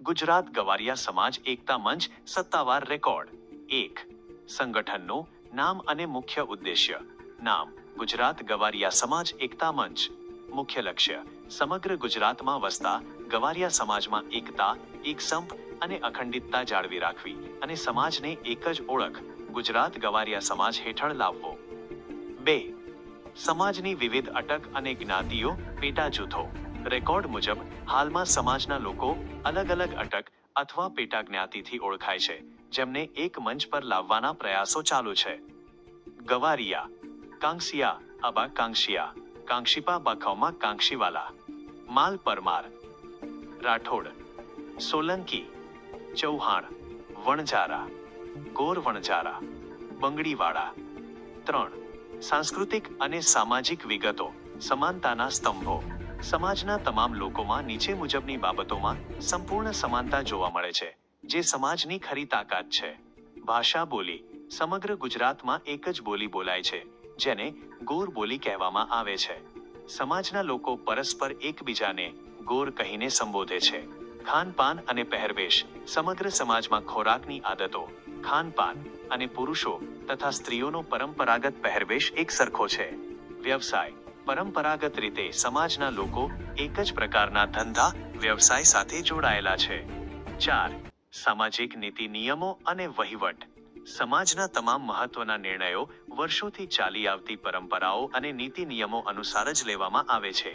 ગુજરાત ગવારિયા સમાજ એકતા મંચ સત્તાવાર રેકોર્ડ. 1. સંગઠનનું નામ અને મુખ્ય ઉદ્દેશ્ય. નામ: ગુજરાત ગવારિયા સમાજ એકતા મંચ. મુખ્ય લક્ષ્ય: સમગ્ર ગુજરાતમાં વસતા ગવારિયા સમાજમાં એકતા, એકસંપ અને અખંડિતતા જાળવી રાખવી અને સમાજને એક જ ઓળખ ગુજરાત ગવારિયા સમાજ હેઠળ લાવવો. 2. સમાજની વિવિધ અટક અને જ્ઞાતિઓ પેટા જૂથો. રેકોર્ડ મુજબ હાલમાં સમાજના લોકો અલગ અલગ અટક અથવા પેટા જ્ઞાતિથી ઓળખાય છે, જેમને એક મંચ પર લાવવાના પ્રયાસો ચાલુ છે. ગવારિયા: કાંગસિયા અબા કાંગશિયા, કાંગશીપા બખૌમા કાંગશીવાલા, માલ પરમાર, રાઠોડ, સોલંકી, ચૌહાણ, વણજારા, ગોર વણજારા, બંગડીવાળા. 3. સાંસ્કૃતિક અને સામાજિક વિગતો. સમાનતાના સ્તંભો. સમાજના તમામ લોકોમાં નીચે મુજબની બાબતોમાં સંપૂર્ણ સમાનતા જોવા મળે છે, જે સમાજની ખરી તાકાત છે. ભાષા બોલી. સમગ્ર ગુજરાતમાં એક જ બોલી બોલાય છે, જેને ગોર બોલી કહેવામાં આવે છે. સમાજના લોકો પરસ્પર એકબીજાને ગોર કહીને સંબોધે છે. ખાનપાન અને પહેરવેશ. સમગ્ર સમાજમાં ખોરાકની આદતો, ખાનપાન અને પુરુષો તથા સ્ત્રીઓનો પરંપરાગત પહેરવેશ એક સરખો છે. વ્યવસાય. પરંપરાગત રીતે સમાજના લોકો એક જ પ્રકારના ધંધા વ્યવસાય સાથે જોડાયેલા છે. 4. સામાજિક નીતિ નિયમો અને વહીવટ. સમાજના તમામ મહત્વના નિર્ણયો વર્ષોથી ચાલી આવતી પરંપરાઓ અને નીતિ નિયમો અનુસાર જ લેવામાં આવે છે.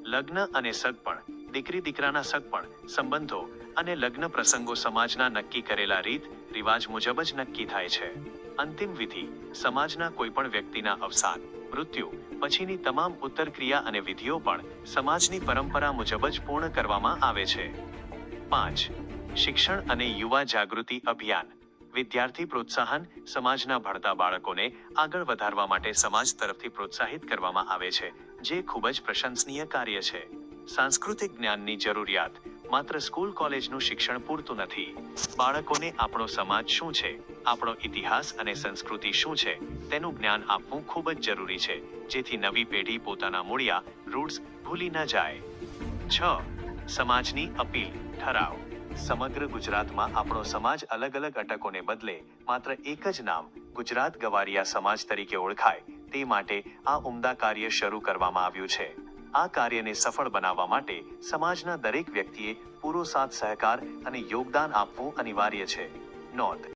લગ્ન અને સગપણ. દીકરી દીકરાના સગપણ, સંબંધો અને લગ્ન પ્રસંગો સમાજના નક્કી કરેલા રીત રિવાજ મુજબ જ નક્કી થાય છે. અંતિમ વિધિ. સમાજના કોઈપણ વ્યક્તિના અવસાન, મૃત્યુ પછીની તમામ ઉત્તરક્રિયા અને વિધિઓ પણ સમાજની પરંપરા મુજબ જ પૂર્ણ કરવામાં આવે છે. 5. શિક્ષણ અને યુવા જાગૃતિ અભિયાન. વિદ્યાર્થી પ્રોત્સાહન. સમાજના ભણતા બાળકોને આગળ વધારવા માટે સમાજ તરફથી પ્રોત્સાહિત કરવામાં આવે છે, જે ખૂબ જ પ્રશંસનીય કાર્ય છે. સાંસ્કૃતિક જ્ઞાનની જરૂરિયાત. માત્ર સ્કૂલ કોલેજનું શિક્ષણ પૂરતું નથી. બાળકોને આપણો સમાજ શું છે, આપણો ઇતિહાસ અને સંસ્કૃતિ શું છે તેનું જ્ઞાન આપવું ખૂબ જ જરૂરી છે, જેથી નવી પેઢી પોતાના મૂળિયા રૂટ્સ ભૂલી ન જાય. 6. સમાજની અપીલ ઠરાવ. સમગ્ર ગુજરાતમાં આપણો સમાજ અલગ અલગ અટકોને બદલે માત્ર એક જ નામ ગુજરાત ગવારિયા સમાજ તરીકે ઓળખાય તે માટે આ ઉમદા કાર્ય શરૂ કરવામાં આવ્યું છે. આ કાર્યને સફળ બનાવવા માટે સમાજના દરેક વ્યક્તિએ પૂરો સાથ સહકાર અને યોગદાન આપવું અનિવાર્ય છે. નોંધ.